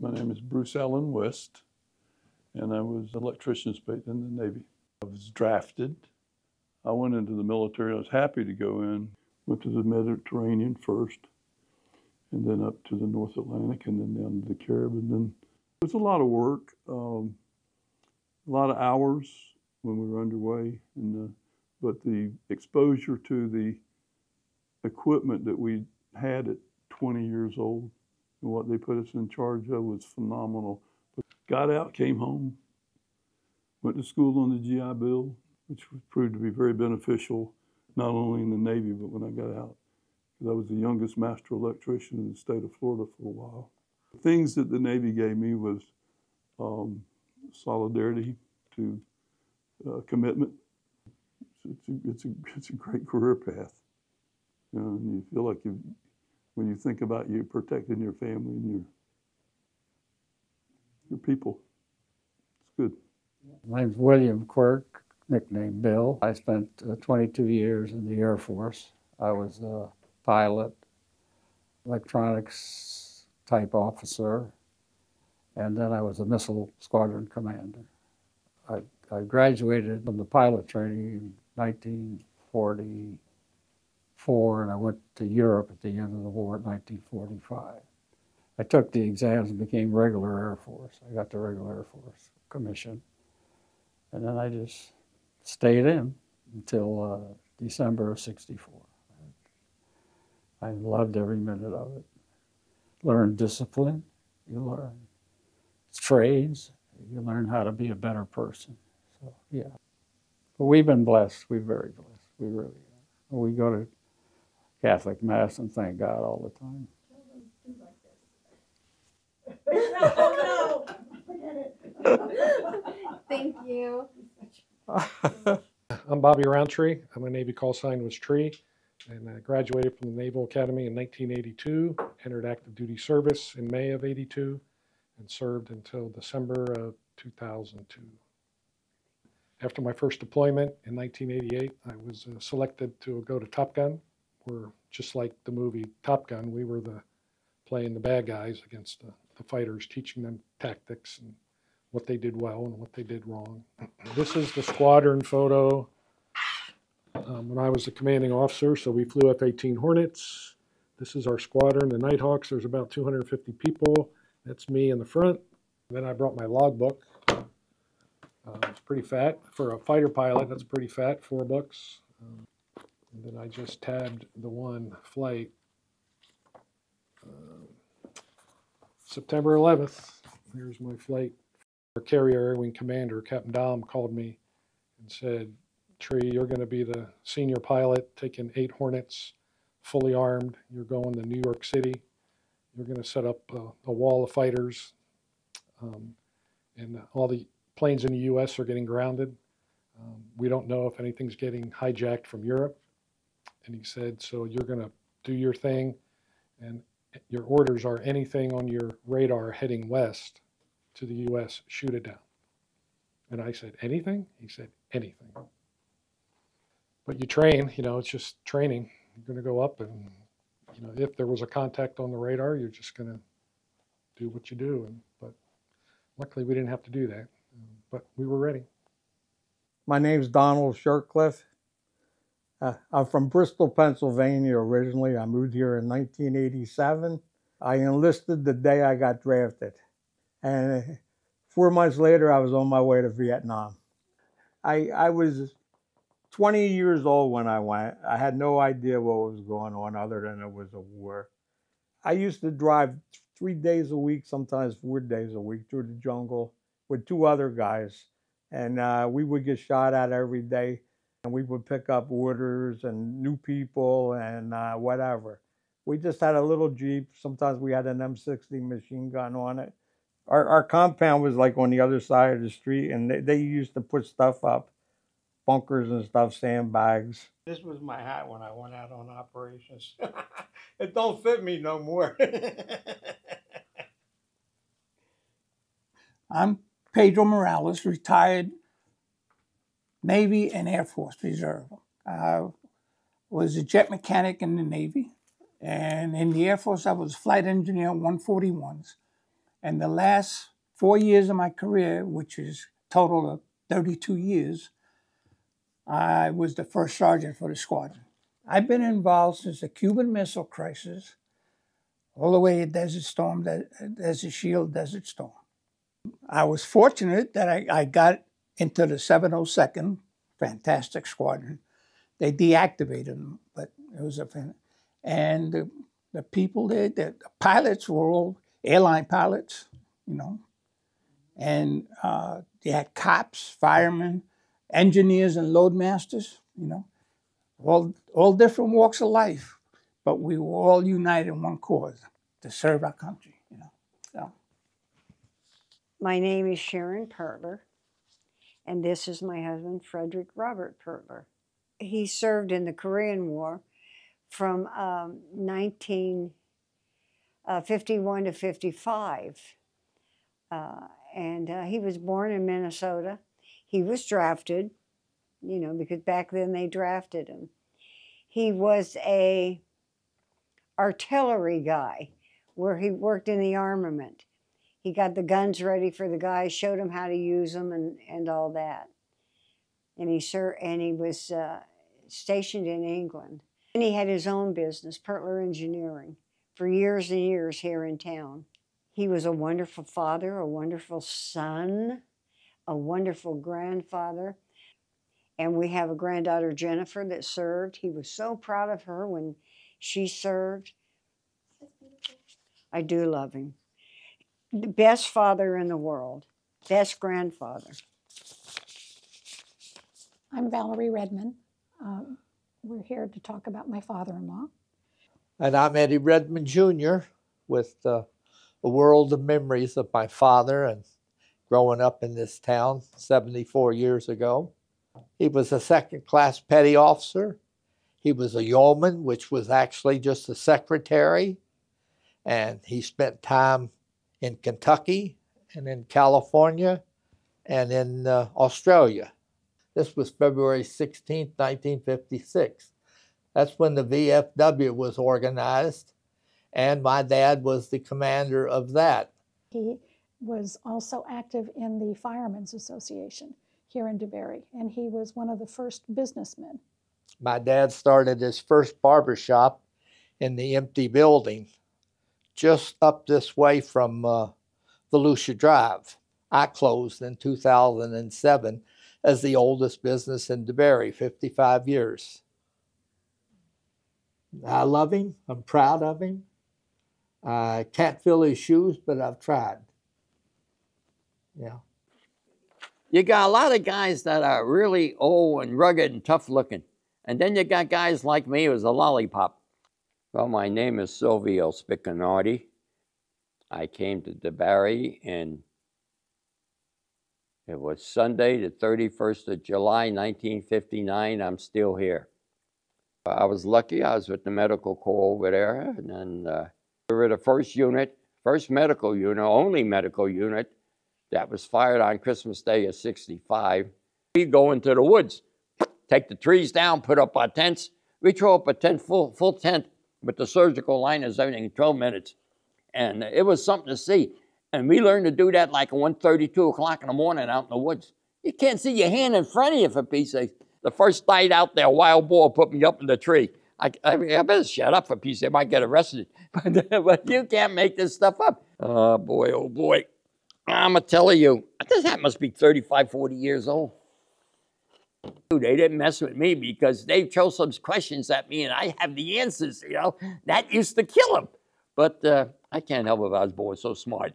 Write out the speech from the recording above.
My name is Bruce Allen West, and I was an electrician in the Navy. I was drafted. I went into the military. I was happy to go in. Went to the Mediterranean first, and then up to the North Atlantic, and then down to the Caribbean. And it was a lot of work, a lot of hours when we were underway. But the exposure to the equipment that we had at 20 years old and what they put us in charge of was phenomenal. But got out, came home, went to school on the GI Bill, which proved to be very beneficial, not only in the Navy, but when I got out. I was the youngest master electrician in the state of Florida for a while. The things that the Navy gave me was solidarity to commitment. It's a great career path. You know, and you feel like when you think about you protecting your family and your people, it's good. My name's William Quirk, nicknamed Bill. I spent 22 years in the Air Force. I was a pilot, electronics type officer, and then I was a missile squadron commander. I graduated from the pilot training in 1944, and I went to Europe at the end of the war in 1945. I took the exams and became regular Air Force. I got the regular Air Force commission. And then I just stayed in until December of '64. I loved every minute of it. Learn discipline, you learn trades, you learn how to be a better person. So, yeah. But we've been blessed. We're very blessed. We really are. We go to Catholic Mass and thank God all the time. Oh, no. Forget it. Thank you. I'm Bobby Rountree. My Navy call sign was Tree, and I graduated from the Naval Academy in 1982, entered active duty service in May of '82, and served until December of 2002. After my first deployment in 1988, I was selected to go to Top Gun, where just like the movie Top Gun, we were playing the bad guys against the fighters, teaching them tactics and what they did well and what they did wrong. This is the squadron photo when I was the commanding officer. So we flew F-18 Hornets. This is our squadron, the Nighthawks. There's about 250 people. That's me in the front. Then I brought my logbook. It's pretty fat. For a fighter pilot, that's pretty fat, 4 books. And then I just tabbed the one flight. September 11th, here's my flight. Our carrier air wing commander, Captain Dom, called me and said, Tree, you're going to be the senior pilot, taking 8 Hornets, fully armed. You're going to New York City. You're going to set up a wall of fighters. And all the planes in the U.S. are getting grounded. We don't know if anything's getting hijacked from Europe. And he said, so you're going to do your thing, and your orders are anything on your radar heading west to the U.S., shoot it down. And I said, anything? He said, anything. But you train, you know, it's just training. You're going to go up and, you know, if there was a contact on the radar, you're just going to do what you do. But luckily we didn't have to do that, but we were ready. My name's Donald Shirtcliffe. I'm from Bristol, Pennsylvania originally. I moved here in 1987. I enlisted the day I got drafted. And 4 months later, I was on my way to Vietnam. I was 20 years old when I went. I had no idea what was going on other than it was a war. I used to drive 3 days a week, sometimes 4 days a week through the jungle with 2 other guys. And we would get shot at every day. And we would pick up orders and new people and whatever. We just had a little Jeep. Sometimes we had an M60 machine gun on it. Our compound was like on the other side of the street, and they used to put stuff up, bunkers and stuff, sandbags. This was my hat when I went out on operations. It don't fit me no more. I'm Pedro Morales, retired Navy and Air Force Reserve. I was a jet mechanic in the Navy, and in the Air Force I was flight engineer on 141s. And the last 4 years of my career, which is a total of 32 years, I was the first sergeant for the squadron. I've been involved since the Cuban Missile Crisis, all the way to Desert Storm, Desert Shield, Desert Storm. I was fortunate that I got into the 702nd, fantastic squadron. They deactivated them, but it was and the people there, the pilots were all airline pilots, you know, and they had cops, firemen, engineers, and loadmasters, you know, all different walks of life, but we were all united in one cause, to serve our country, you know. So. My name is Sharon Pertler, and this is my husband, Frederick Robert Pertler. He served in the Korean War from 1951 to 55. And he was born in Minnesota. He was drafted, you know, because back then they drafted him. He was a artillery guy where he worked in the armament. He got the guns ready for the guys, showed them how to use them and all that. And he was stationed in England. And he had his own business, Pertler Engineering, for years and years here in town. He was a wonderful father, a wonderful son, a wonderful grandfather. And we have a granddaughter, Jennifer, that served. He was so proud of her when she served. I do love him. The best father in the world, best grandfather. I'm Valerie Redmond. We're here to talk about my father-in-law. And I'm Eddie Redmond Jr. with a world of memories of my father and growing up in this town 74 years ago. He was a second-class petty officer. He was a yeoman, which was actually just a secretary. And he spent time in Kentucky and in California and in Australia. This was February 16, 1956. That's when the VFW was organized, and my dad was the commander of that. He was also active in the Firemen's Association here in DeBary, and he was one of the first businessmen. My dad started his first barbershop in the empty building just up this way from Volusia Drive. I closed in 2007 as the oldest business in DeBary, 55 years. I love him. I'm proud of him. I can't fill his shoes, but I've tried. Yeah. You got a lot of guys that are really old and rugged and tough looking. And then you got guys like me who's a lollipop. Well, my name is Silvio Spiccanardi. I came to DeBary and it was Sunday, the 31st of July, 1959. I'm still here. I was lucky. I was with the medical corps over there. And then we were the first unit, first medical unit, only medical unit that was fired on Christmas Day of 65. We go into the woods, take the trees down, put up our tents. We throw up a tent, full tent with the surgical liners, everything in 12 minutes. And it was something to see. And we learned to do that like at 1:30, 2 o'clock in the morning out in the woods. You can't see your hand in front of you for peace sake. The first night out there, a wild boar put me up in the tree. I better shut up for peace sake. I might get arrested. But you can't make this stuff up. Oh, boy, oh, boy. I'm going to tell you, that must be 35, 40 years old. Dude, they didn't mess with me because they throw some questions at me and I have the answers, you know. That used to kill them. But I can't help it if I was born so smart.